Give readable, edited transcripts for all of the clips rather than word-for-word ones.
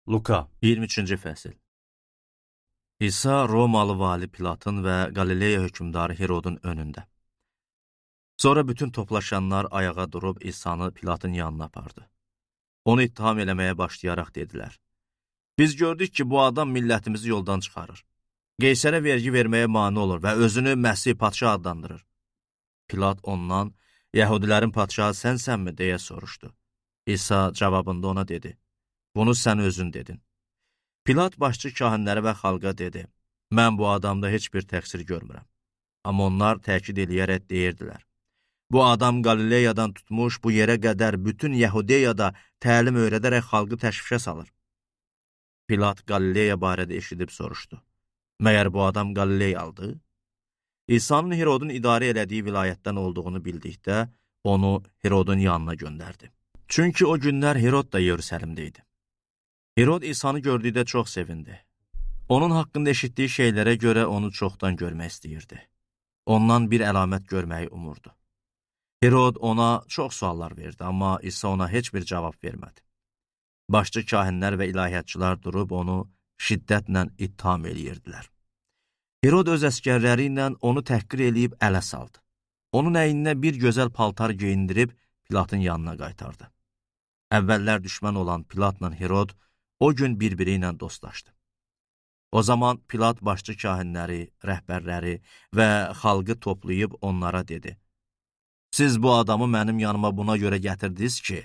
Luka 23-cü fəsil. İsa Romalı vali Pilatın və Qalileya hökümdarı Herodun önündə. Sonra bütün toplaşanlar ayağa durub İsanı Pilatın yanına apardı. Onu ittiham eləməyə başlayaraq dedilər: Biz gördük ki, bu adam millətimizi yoldan çıxarır. Qeysərə vergi verməyə mane olur və özünü Məsih padşah adlandırır. Pilat ondan, Yəhudilərin padşahı sənsənmi, deyə soruşdu. İsa cavabında ona dedi: Bunu sən özün dedin. Pilat başçı kahinlərə və xalqa dedi: Mən bu adamda heç bir təqsir görmürəm. Amma onlar təkid eləyərək deyirdilər: Bu adam Qalileyadan tutmuş bu yerə qədər bütün Yəhudiyada təlim öyrədərək xalqı təşvişə salır. Pilat Qalileya barədə eşidib soruşdu: Məyər bu adam Qalileyalıdır? İsa'nın Herodun idarə elədiyi vilayətdən olduğunu bildikdə, onu Herodun yanına göndərdi. Çünki o günlər Herod da Yerusəlimdə idi. Herod İsa'nı gördükdə çox sevindi. Onun haqqında eşitdiyi şeylərə görə onu çoxdan görmək istəyirdi. Ondan bir əlamət görməyi umurdu. Herod ona çox suallar verdi, amma İsa ona heç bir cavab vermədi. Başçı kahinlər və ilahiyyatçılar durub onu şiddətlə ittiham eləyirdilər. Herod öz əskərləri ilə onu təhqir eləyib ələ saldı. Onun əyninə bir gözəl paltar geyindirib Pilatın yanına qaytardı. Əvvəllər düşmən olan Pilatla Herod o gün bir-biri ilə dostlaşdı. O zaman Pilat başçı kahinləri, rəhbərləri və xalqı toplayıb onlara dedi: Siz bu adamı mənim yanıma buna görə gətirdiniz ki,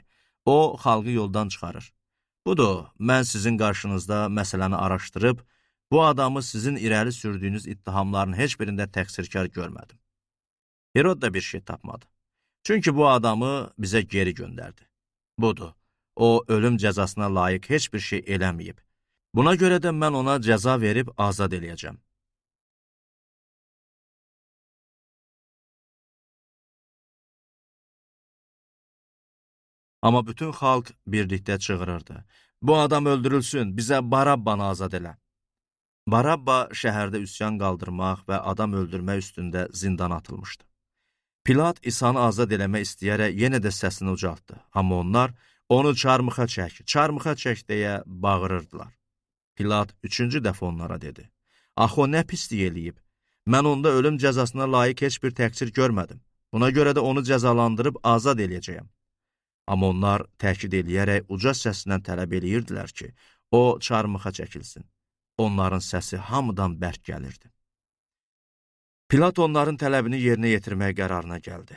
o xalqı yoldan çıxarır. Budur, mən sizin qarşınızda məsələni araşdırıb, bu adamı sizin irəli sürdüyünüz ittihamların heç birində təqsirkar görmədim. Herod da bir şey tapmadı. Çünki bu adamı bizə geri göndərdi. Budur, o ölüm cəzasına layiq heç bir şey eləməyib. Buna görə də mən ona cəza verib azad eləyəcəm. Amma bütün xalq birlikdə çığırırdı: Bu adam öldürülsün, bizə Barabbanı azad elə. Barabba şəhərdə üsyan qaldırmaq və adam öldürmək üstündə zindana atılmışdı. Pilat İsanı azad eləmək istəyərək yenə də səsini ucaltdı. Amma onlar onu çarmıxa çək deyə bağırırdılar. Pilat üçüncü dəfə onlara dedi: Axı o nə pislik eləyib? Mən onda ölüm cəzasına layiq heç bir təqsir görmədim. Buna görə də onu cəzalandırıb azad eləyəcəyəm. Amma onlar təkid eləyərək uca səslə tələb eləyirdilər ki, o çarmıxa çəkilsin. Onların səsi hamıdan bərk gəlirdi. Pilat onların tələbini yerinə yetirmək qərarına gəldi.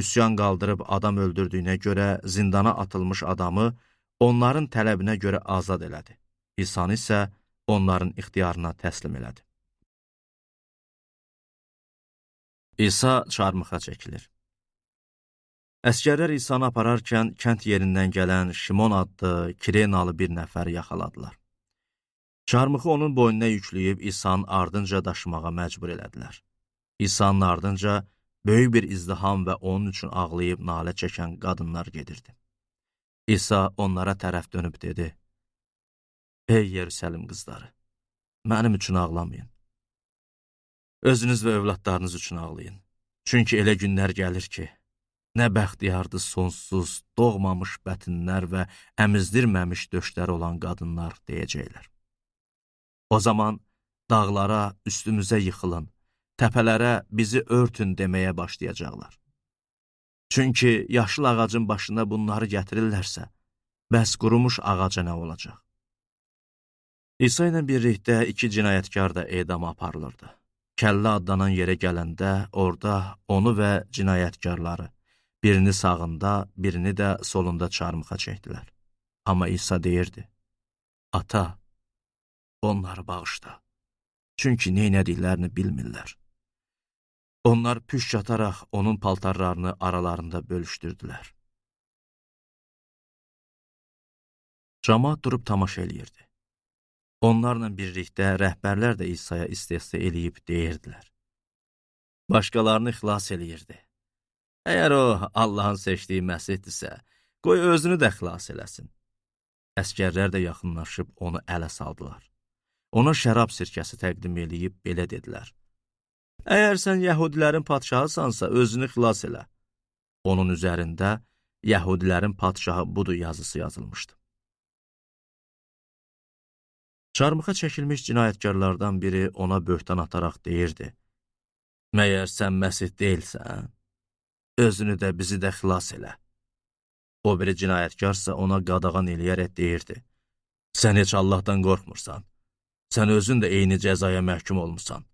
Üsyan qaldırıb adam öldürdüyünə görə zindana atılmış adamı onların tələbinə görə azad elədi. İsanı isə onların ixtiyarına təslim elədi. İsa çarmıxa çəkilir. Əskərlər İsanı apararkən kənd yerindən gələn Şimon adlı Kirenalı bir nəfər yaxaladılar. Çarmıxı onun boynuna yükləyib İsanın ardınca daşımağa məcbur elədilər. İsa'nın ardınca böyük bir izdiham və onun üçün ağlayıb nalə çəkən qadınlar gedirdi. İsa onlara tərəf dönüb dedi: Ey Yerusəlim qızları, mənim üçün ağlamayın. Özünüz və övladlarınız üçün ağlayın. Çünki elə günlər gəlir ki, nə bəxtiyardı sonsuz, doğmamış bətinlər və əmizdirməmiş döşləri olan qadınlar deyəcəklər. O zaman dağlara, üstümüzə yıxılın, təpələrə bizi örtün deməyə başlayacaqlar. Çünki yaşıl ağacın başına bunları gətirirlərsə, bəs qurumuş ağaca nə olacaq? İsa ilə birlikdə iki cinayətkar da edama aparılırdı. Kəllə adlanan yerə gələndə orada onu və cinayətkarları, birini sağında, birini də solunda çarmıxa çəkdilər. Amma İsa deyirdi: Ata, onları bağışla, çünki neynədiklərini bilmirlər. Onlar püşk ataraq onun paltarlarını aralarında bölüşdürdülər. Camaat durub tamaşa eləyirdi. Onlarla birlikdə rəhbərlər də İsa'ya istehza eləyib deyirdilər: Başqalarını xilas eləyirdi. Əgər o Allahın seçdiyi Məsihdirsə, qoy özünü də xilas eləsin. Əskərlər də yaxınlaşıb onu ələ saldılar. Ona şərab sirkəsi təqdim eləyib belə dedilər: Əgər sən Yəhudilərin padşahısansa, özünü xilas elə. Onun üzərində Yəhudilərin padşahı budur yazısı yazılmışdı. Çarmıxa çəkilmiş cinayətkarlardan biri ona böhtan ataraq deyirdi: "Məyər sən Məsih deyilsən? Özünü də bizi də xilas elə." O biri cinayətkarsa ona qadağan eləyərək deyirdi: "Sən heç Allahdan qorxmursan. Sən özün də eyni cəzaya məhkum olmusan.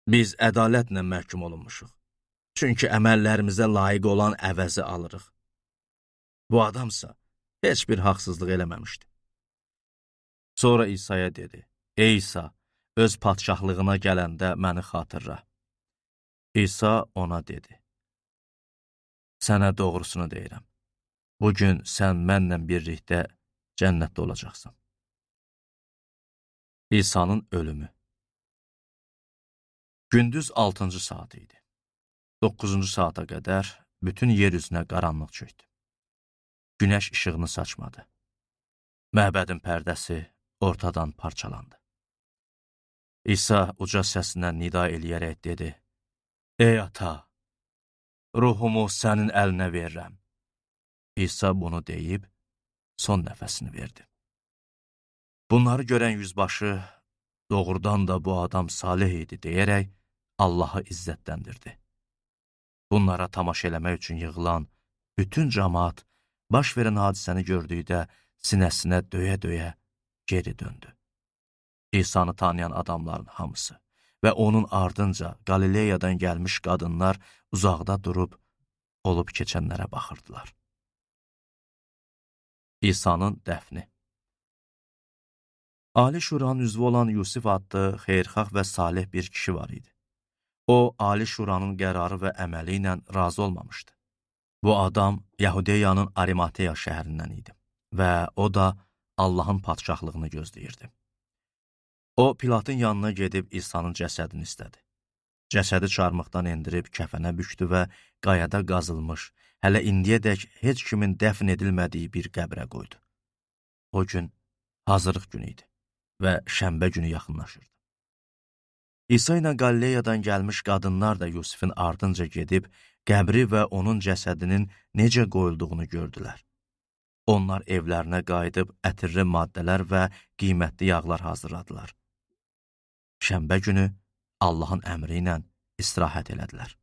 Biz ədalətlə məhkum olunmuşuq. Çünki əməllərimizə layiq olan əvəzi alırıq. Bu adamsa heç bir haqsızlıq eləməmişdi." Sonra İsa'ya dedi: "Ey İsa, öz padşahlığına gələndə məni xatırla." İsa ona dedi: "Sənə doğrusunu deyirəm. Bugün sən mənlə birlikdə cənnətdə olacaqsan." İsa'nın ölümü. Gündüz 6-cı saat idi. 9-cu saata qədər bütün yer üzünə qaranlıq çöktü. Günəş işığını saçmadı. Məbədin pərdəsi ortadan parçalandı. İsa uca səslə nida eləyərək dedi: "Ey ata, ruhumu sənin əlinə verirəm." İsa bunu deyib son nəfəsini verdi. Bunları görən yüzbaşı, "Doğrudan da bu adam salih idi" deyərək Allahı izzətləndirdi. Bunlara tamaşa eləmək üçün yığılan bütün cəmaat baş verən hadisəni gördükdə sinəsinə döyə-döyə geri döndü. İsa'nı tanıyan adamların hamısı və onun ardınca Qalileyadan gəlmiş qadınlar uzaqda durub olub keçənlərə baxırdılar. İsa'nın dəfni. Ali Şuranın üzvü olan Yusif adlı xeyirxah və salih bir kişi var idi. O, Ali Şuranın qərarı və əməli ilə razı olmamışdı. Bu adam Yahudiyanın Arimateya şəhərindən idi və o da Allahın padşahlığını gözləyirdi. O, Pilatın yanına gedib İsa'nın cəsədini istədi. Cəsədi çarmıqdan endirib kəfənə bükdü və qayada qazılmış, hələ indiyədək heç kimin dəfn edilmədiyi bir qəbrə qoydu. O gün hazırlıq günü idi və şənbə günü yaxınlaşırdı. İsa ilə Qalileyadan gəlmiş qadınlar da Yusifin ardınca gedib, qəbri və onun cəsədinin necə qoyulduğunu gördülər. Onlar evlərinə qayıdıb ətirli maddələr və qiymətli yağlar hazırladılar. Şənbə günü Allahın əmri ilə istirahət elədilər.